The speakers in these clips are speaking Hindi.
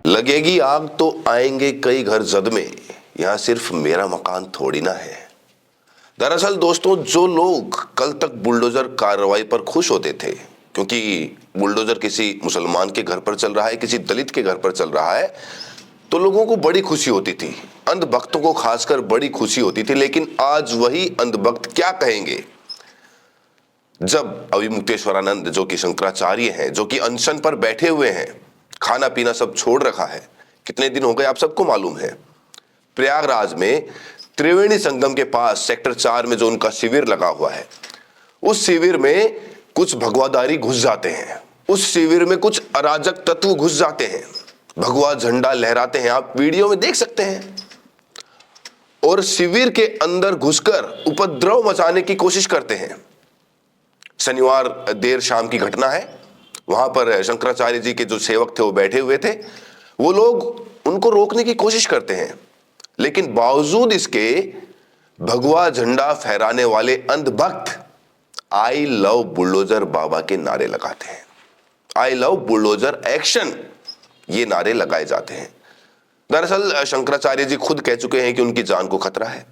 लगेगी आग तो आएंगे कई घर जद में, यहां सिर्फ मेरा मकान थोड़ी ना है। दरअसल दोस्तों, जो लोग कल तक बुलडोजर कार्रवाई पर खुश होते थे क्योंकि बुलडोजर किसी मुसलमान के घर पर चल रहा है, किसी दलित के घर पर चल रहा है, तो लोगों को बड़ी खुशी होती थी, अंधभक्तों को खासकर बड़ी खुशी होती थी। लेकिन आज वही अंधभक्त क्या कहेंगे जब अभिमुक्तेश्वरानंद, जो कि शंकराचार्य हैं, जो कि अनशन पर बैठे हुए हैं, खाना पीना सब छोड़ रखा है, कितने दिन हो गए आप सबको मालूम है, प्रयागराज में त्रिवेणी संगम के पास सेक्टर 4 में जो उनका शिविर लगा हुआ है, उस शिविर में कुछ भगवादारी घुस जाते हैं, उस शिविर में कुछ अराजक तत्व घुस जाते हैं, भगवा झंडा लहराते हैं, आप वीडियो में देख सकते हैं, और शिविर के अंदर घुसकर उपद्रव मचाने की कोशिश करते हैं। शनिवार देर शाम की घटना है, वहां पर शंकराचार्य जी के जो सेवक थे वो बैठे हुए थे, वो लोग उनको रोकने की कोशिश करते हैं, लेकिन बावजूद इसके भगवा झंडा फहराने वाले अंधभक्त आई लव बुलडोजर बाबा के नारे लगाते हैं, आई लव बुलडोजर एक्शन, ये नारे लगाए जाते हैं। दरअसल शंकराचार्य जी खुद कह चुके हैं कि उनकी जान को खतरा है,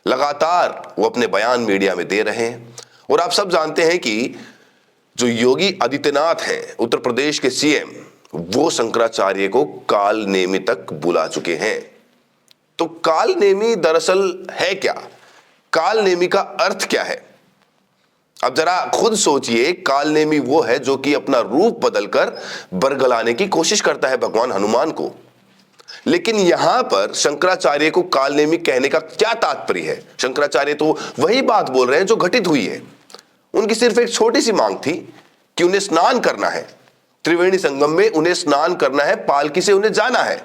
लगातार वो अपने बयान मीडिया में दे रहे हैं। और आप सब जानते हैं कि जो योगी आदित्यनाथ हैं, उत्तर प्रदेश के सीएम, वो शंकराचार्य को काल नेमी तक बुला चुके हैं। तो काल नेमी दरअसल है क्या? काल नेमी का अर्थ क्या है? अब जरा खुद सोचिए, काल नेमी वो है जो कि अपना रूप बदलकर बरगलाने की कोशिश करता है भगवान हनुमान को। लेकिन यहां पर शंकराचार्य को काल नेमी कहने का क्या तात्पर्य है? शंकराचार्य तो वही बात बोल रहे हैं जो घटित हुई है। उनकी सिर्फ एक छोटी सी मांग थी कि उन्हें स्नान करना है, त्रिवेणी संगम में उन्हें स्नान करना है, पालकी से उन्हें जाना है,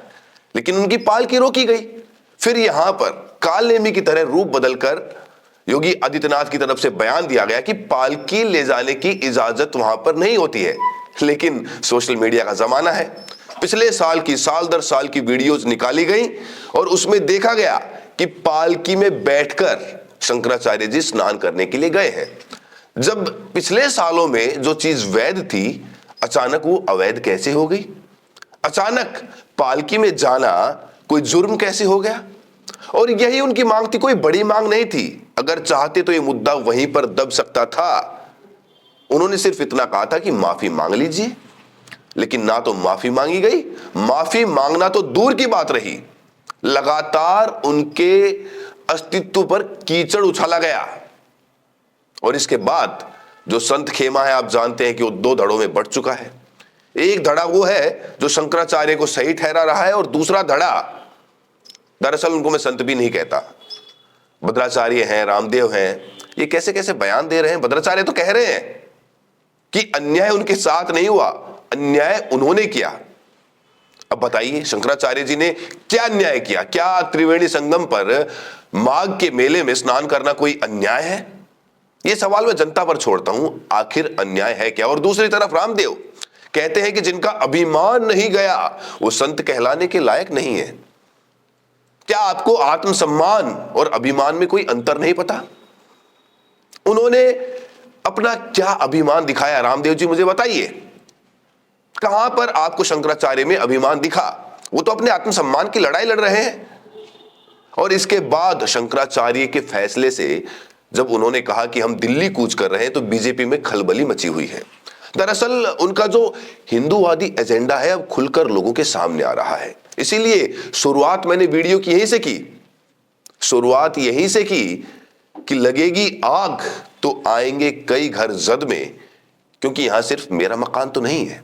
लेकिन उनकी पालकी रोकी गई। फिर यहां पर काल नेमी की तरह रूप बदलकर योगी आदित्यनाथ की तरफ से बयान दिया गया कि पालकी ले जाने की इजाजत वहां पर नहीं होती है। लेकिन सोशल मीडिया का जमाना है, पिछले साल की साल दर साल की वीडियोस निकाली गई और उसमें देखा गया कि पालकी में बैठकर शंकराचार्य जी स्नान करने के लिए गए हैं। जब पिछले सालों में जो चीज वैध थी, अचानक वो अवैध कैसे हो गई? अचानक पालकी में जाना कोई जुर्म कैसे हो गया? और यही उनकी मांग थी, कोई बड़ी मांग नहीं थी। अगर चाहते तो ये मुद्दा वहीं पर दब सकता था। उन्होंने सिर्फ इतना कहा था कि माफी मांग लीजिए, लेकिन ना तो माफी मांगी गई, माफी मांगना तो दूर की बात रही, लगातार उनके अस्तित्व पर कीचड़ उछाला गया। और इसके बाद जो संत खेमा है, आप जानते हैं कि वो 2 धड़ों में बढ़ चुका है। एक धड़ा वो है जो शंकराचार्य को सही ठहरा रहा है, और दूसरा धड़ा, दरअसल उनको मैं संत भी नहीं कहता, भद्राचार्य हैं, रामदेव हैं, ये कैसे कैसे बयान दे रहे हैं। भद्राचार्य तो कह रहे हैं कि अन्याय उनके साथ नहीं हुआ, अन्याय उन्होंने किया। अब बताइए, शंकराचार्य जी ने क्या अन्याय किया? क्या त्रिवेणी संगम पर माघ के मेले में स्नान करना कोई अन्याय है? ये सवाल मैं जनता पर छोड़ता हूं, आखिर अन्याय है क्या? और दूसरी तरफ रामदेव कहते हैं कि जिनका अभिमान नहीं गया वो संत कहलाने के लायक नहीं है। क्या आपको आत्मसम्मान और अभिमान में कोई अंतर नहीं पता? उन्होंने अपना क्या अभिमान दिखाया? रामदेव जी मुझे बताइए, कहां पर आपको शंकराचार्य में अभिमान दिखा? वो तो अपने आत्मसम्मान की लड़ाई लड़ रहे हैं। और इसके बाद शंकराचार्य के फैसले से जब उन्होंने कहा कि हम दिल्ली कूच कर रहे हैं, तो बीजेपी में खलबली मची हुई है। दरअसल उनका जो हिंदूवादी एजेंडा है अब खुलकर लोगों के सामने आ रहा है। इसीलिए शुरुआत मैंने वीडियो की यहीं से की, शुरुआत यहीं से की कि लगेगी आग तो आएंगे कई घर जद में, क्योंकि यहां सिर्फ मेरा मकान तो नहीं है।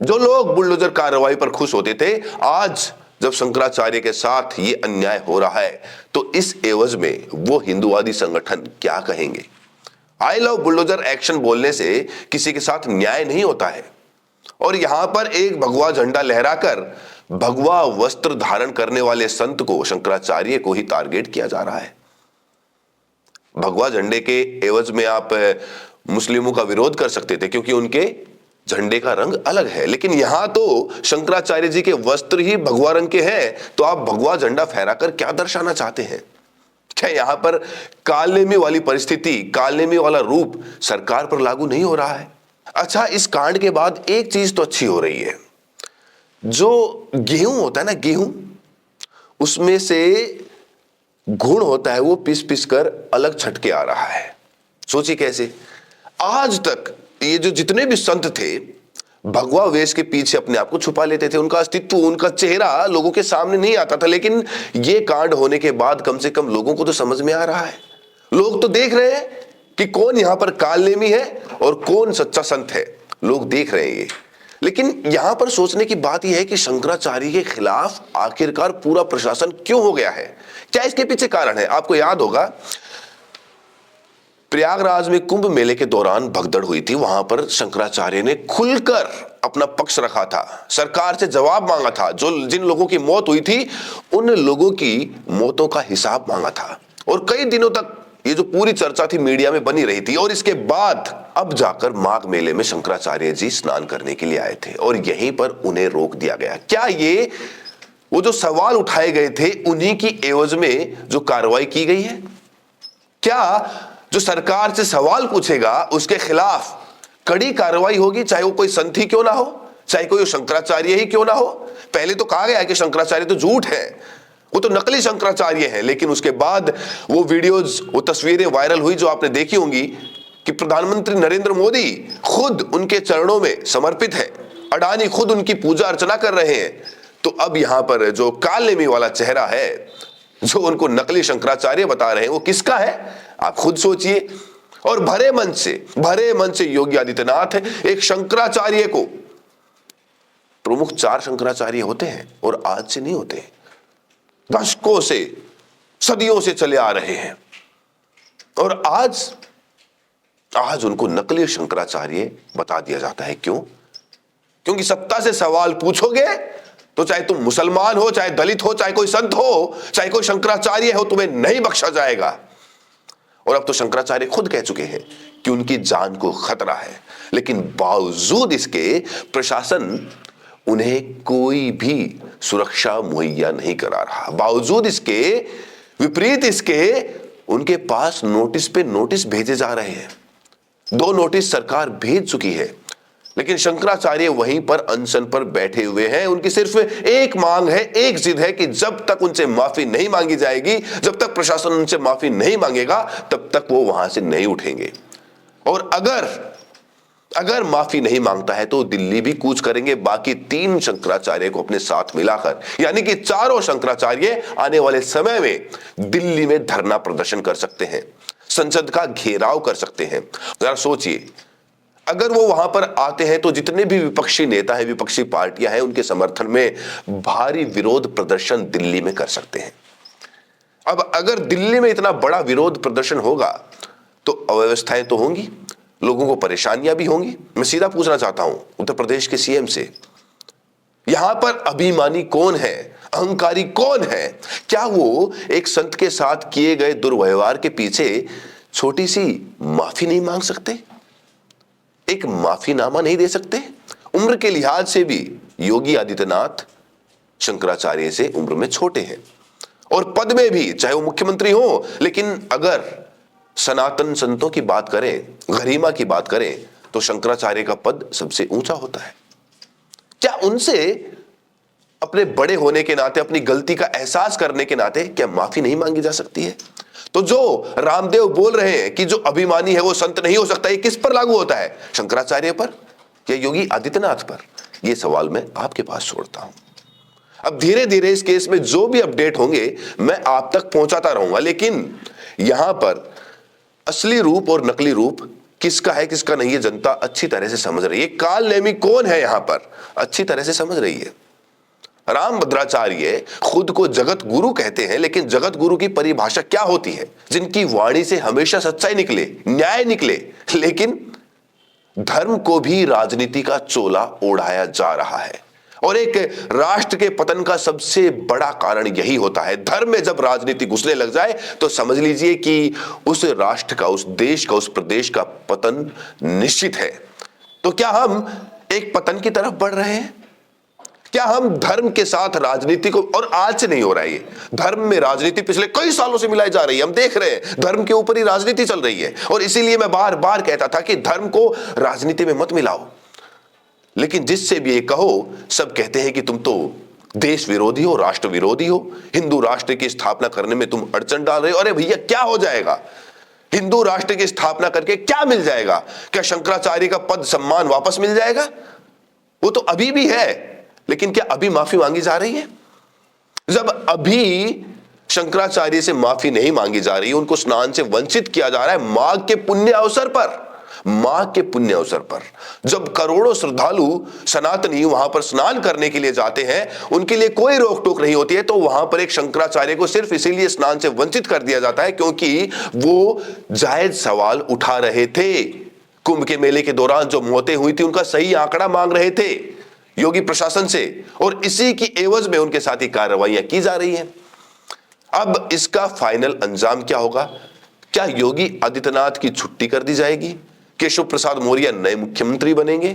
जो लोग बुलडोजर कार्रवाई पर खुश होते थे, आज जब शंकराचार्य के साथ ये अन्याय हो रहा है, तो इस एवज में वो हिंदूवादी संगठन क्या कहेंगे? आई लव बुलडोजर एक्शन बोलने से किसी के साथ न्याय नहीं होता है। और यहां पर एक भगवा झंडा लहराकर भगवा वस्त्र धारण करने वाले संत को, शंकराचार्य को ही टारगेट किया जा रहा है। भगवा झंडे के एवज में आप मुस्लिमों का विरोध कर सकते थे, क्योंकि उनके झंडे का रंग अलग है, लेकिन यहां तो शंकराचार्य जी के वस्त्र ही भगवा रंग के हैं, तो आप भगवा झंडा फहराकर क्या दर्शाना चाहते हैं? क्या यहां पर कालनेमी वाली परिस्थिति, कालनेमी वाला रूप सरकार पर लागू नहीं हो रहा है? अच्छा, इस कांड के बाद एक चीज तो अच्छी हो रही है, जो गेहूं होता है ना, गेहूं, उसमें से गुण होता है वो पिस पिस कर अलग छटके आ रहा है। सोचिए कैसे। आज तक ये जो जितने भी संत थे, भगवा वेश के पीछे अपने आप को छुपा लेते थे, उनका अस्तित्व, उनका चेहरा लोगों के सामने नहीं आता था, लेकिन ये कांड होने के बाद कम से कम लोगों को तो समझ में आ रहा है। लोग तो देख रहे हैं कि कौन यहां पर कालनेमी है और कौन सच्चा संत है, लोग देख रहे हैं ये। लेकिन यहां पर सोचने की बात यह है कि शंकराचार्य के खिलाफ आखिरकार पूरा प्रशासन क्यों हो गया है? क्या इसके पीछे कारण है? आपको याद होगा, प्रयागराज में कुंभ मेले के दौरान भगदड़ हुई थी, वहां पर शंकराचार्य ने खुलकर अपना पक्ष रखा था, सरकार से जवाब मांगा था, जिन लोगों की मौत हुई थी उन लोगों की मौतों का हिसाब मांगा था। और कई दिनों तक ये जो पूरी चर्चा थी मीडिया में बनी रही थी, और इसके बाद अब जाकर माघ मेले में शंकराचार्य जी स्नान करने के लिए आए थे और यहीं पर उन्हें रोक दिया गया। क्या ये वो जो सवाल उठाए गए थे उन्हीं की एवज में जो कार्रवाई की गई है? क्या जो सरकार से सवाल पूछेगा उसके खिलाफ कड़ी कार्रवाई होगी, चाहे वो कोई संत ही क्यों ना हो, चाहे कोई शंकराचार्य ही क्यों ना हो? पहले तो कहा गया है कि शंकराचार्य तो झूठ है, वो तो नकली शंकराचार्य है, लेकिन उसके बाद वो वीडियोज, वो तस्वीरें वायरल हुई जो आपने देखी होंगी कि प्रधानमंत्री नरेंद्र मोदी खुद उनके चरणों में समर्पित है, अडानी खुद उनकी पूजा अर्चना कर रहे हैं। तो अब यहां पर जो कालनेमी वाला चेहरा है, जो उनको नकली शंकराचार्य बता रहे हैं, वो किसका है? आप खुद सोचिए। और भरे मन से योगी आदित्यनाथ एक शंकराचार्य को, प्रमुख 4 शंकराचार्य होते हैं और आज से नहीं होते, दशकों से, सदियों से चले आ रहे हैं, और आज उनको नकली शंकराचार्य बता दिया जाता है। क्यों? क्योंकि सत्ता से सवाल पूछोगे तो चाहे तुम मुसलमान हो, चाहे दलित हो, चाहे कोई संत हो, चाहे कोई शंकराचार्य हो, तुम्हें नहीं बख्शा जाएगा। और अब तो शंकराचार्य खुद कह चुके हैं कि उनकी जान को खतरा है, लेकिन बावजूद इसके प्रशासन उन्हें कोई भी सुरक्षा मुहैया नहीं करा रहा। बावजूद इसके, विपरीत इसके, उनके पास नोटिस पे नोटिस भेजे जा रहे हैं। 2 नोटिस सरकार भेज चुकी है, लेकिन शंकराचार्य वहीं पर अनशन पर बैठे हुए हैं। उनकी सिर्फ एक मांग है, एक जिद है कि जब तक उनसे माफी नहीं मांगी जाएगी, जब तक प्रशासन उनसे माफी नहीं मांगेगा, तब तक वो वहां से नहीं उठेंगे। और अगर माफी नहीं मांगता है तो दिल्ली भी कूच करेंगे, बाकी 3 शंकराचार्य को अपने साथ मिलाकर, यानी कि 4 शंकराचार्य आने वाले समय में दिल्ली में धरना प्रदर्शन कर सकते हैं, संसद का घेराव कर सकते हैं। जरा सोचिए, अगर वो वहां पर आते हैं तो जितने भी विपक्षी नेता हैं, विपक्षी पार्टियां हैं, उनके समर्थन में भारी विरोध प्रदर्शन दिल्ली में कर सकते हैं। अब अगर दिल्ली में इतना बड़ा विरोध प्रदर्शन होगा तो अव्यवस्थाएं तो होंगी, लोगों को परेशानियां भी होंगी। मैं सीधा पूछना चाहता हूं उत्तर प्रदेश के सीएम से, यहां पर अभिमानी कौन है, अहंकारी कौन है? क्या वो एक संत के साथ किए गए दुर्व्यवहार के पीछे छोटी सी माफी नहीं मांग सकते, एक माफीनामा नहीं दे सकते? उम्र के लिहाज से भी योगी आदित्यनाथ शंकराचार्य से उम्र में छोटे हैं, और पद में भी, चाहे वो मुख्यमंत्री हो, लेकिन अगर सनातन संतों की बात करें, गरिमा की बात करें, तो शंकराचार्य का पद सबसे ऊंचा होता है। क्या उनसे अपने बड़े होने के नाते, अपनी गलती का एहसास करने के नाते, क्या माफी नहीं मांगी जा सकती है? तो जो रामदेव बोल रहे हैं कि जो अभिमानी है वो संत नहीं हो सकता, ये किस पर लागू होता है? शंकराचार्य पर या योगी आदित्यनाथ पर? ये सवाल मैं आपके पास छोड़ता हूं। अब धीरे धीरे इस केस में जो भी अपडेट होंगे मैं आप तक पहुंचाता रहूंगा, लेकिन यहां पर असली रूप और नकली रूप किसका है, किसका नहीं है, जनता अच्छी तरह से समझ रही है। कालनेमी कौन है यहां पर अच्छी तरह से समझ रही है। रामभद्राचार्य खुद को जगत गुरु कहते हैं, लेकिन जगत गुरु की परिभाषा क्या होती है? जिनकी वाणी से हमेशा सच्चाई निकले, न्याय निकले, लेकिन धर्म को भी राजनीति का चोला ओढ़ाया जा रहा है। और एक राष्ट्र के पतन का सबसे बड़ा कारण यही होता है। धर्म में जब राजनीति घुसने लग जाए तो समझ लीजिए कि उस राष्ट्र का, उस देश का, उस प्रदेश का पतन निश्चित है। तो क्या हम एक पतन की तरफ बढ़ रहे हैं? क्या हम धर्म के साथ राजनीति को, और आज से नहीं हो रहा है ये, धर्म में राजनीति पिछले कई सालों से मिलाई जा रही है, हम देख रहे हैं धर्म के ऊपर ही राजनीति चल रही है। और इसीलिए मैं बार बार कहता था कि धर्म को राजनीति में मत मिलाओ। लेकिन जिससे भी ये कहो, सब कहते हैं कि तुम तो देश विरोधी हो, राष्ट्र विरोधी हो, हिंदू राष्ट्र की स्थापना करने में तुम अड़चन डाल रहे हो। अरे भैया, क्या हो जाएगा? हिंदू राष्ट्र की स्थापना करके क्या मिल जाएगा? क्या शंकराचार्य का पद सम्मान वापस मिल जाएगा? वो तो अभी भी है, लेकिन क्या अभी माफी मांगी जा रही है? जब अभी शंकराचार्य से माफी नहीं मांगी जा रही, उनको स्नान से वंचित किया जा रहा है माघ के पुण्य अवसर पर, माघ के पुण्य अवसर पर जब करोड़ों श्रद्धालु सनातनी वहां पर स्नान करने के लिए जाते हैं, उनके लिए कोई रोक टोक नहीं होती है, तो वहां पर एक शंकराचार्य को सिर्फ इसीलिए स्नान से वंचित कर दिया जाता है क्योंकि वो जायज सवाल उठा रहे थे। कुंभ के मेले के दौरान जो मौतें हुई थी, उनका सही आंकड़ा मांग रहे थे योगी प्रशासन से, और इसी की एवज में उनके साथ ही कार्रवाइयां की जा रही हैं। अब इसका फाइनल अंजाम क्या होगा? क्या योगी आदित्यनाथ की छुट्टी कर दी जाएगी? केशव प्रसाद मौर्य नए मुख्यमंत्री बनेंगे?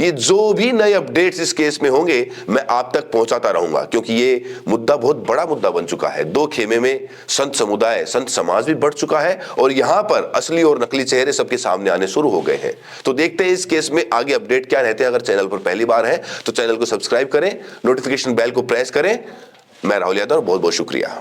ये जो भी नए अपडेट्स इस केस में होंगे, मैं आप तक पहुंचाता रहूंगा, क्योंकि ये मुद्दा बहुत बड़ा मुद्दा बन चुका है। दो खेमे में संत समुदाय, संत समाज भी बढ़ चुका है, और यहां पर असली और नकली चेहरे सबके सामने आने शुरू हो गए हैं। तो देखते हैं इस केस में आगे अपडेट क्या रहते हैं। अगर चैनल पर पहली बार है तो चैनल को सब्सक्राइब करें, नोटिफिकेशन बेल को प्रेस करें। मैं राहुल यादव, बहुत बहुत शुक्रिया।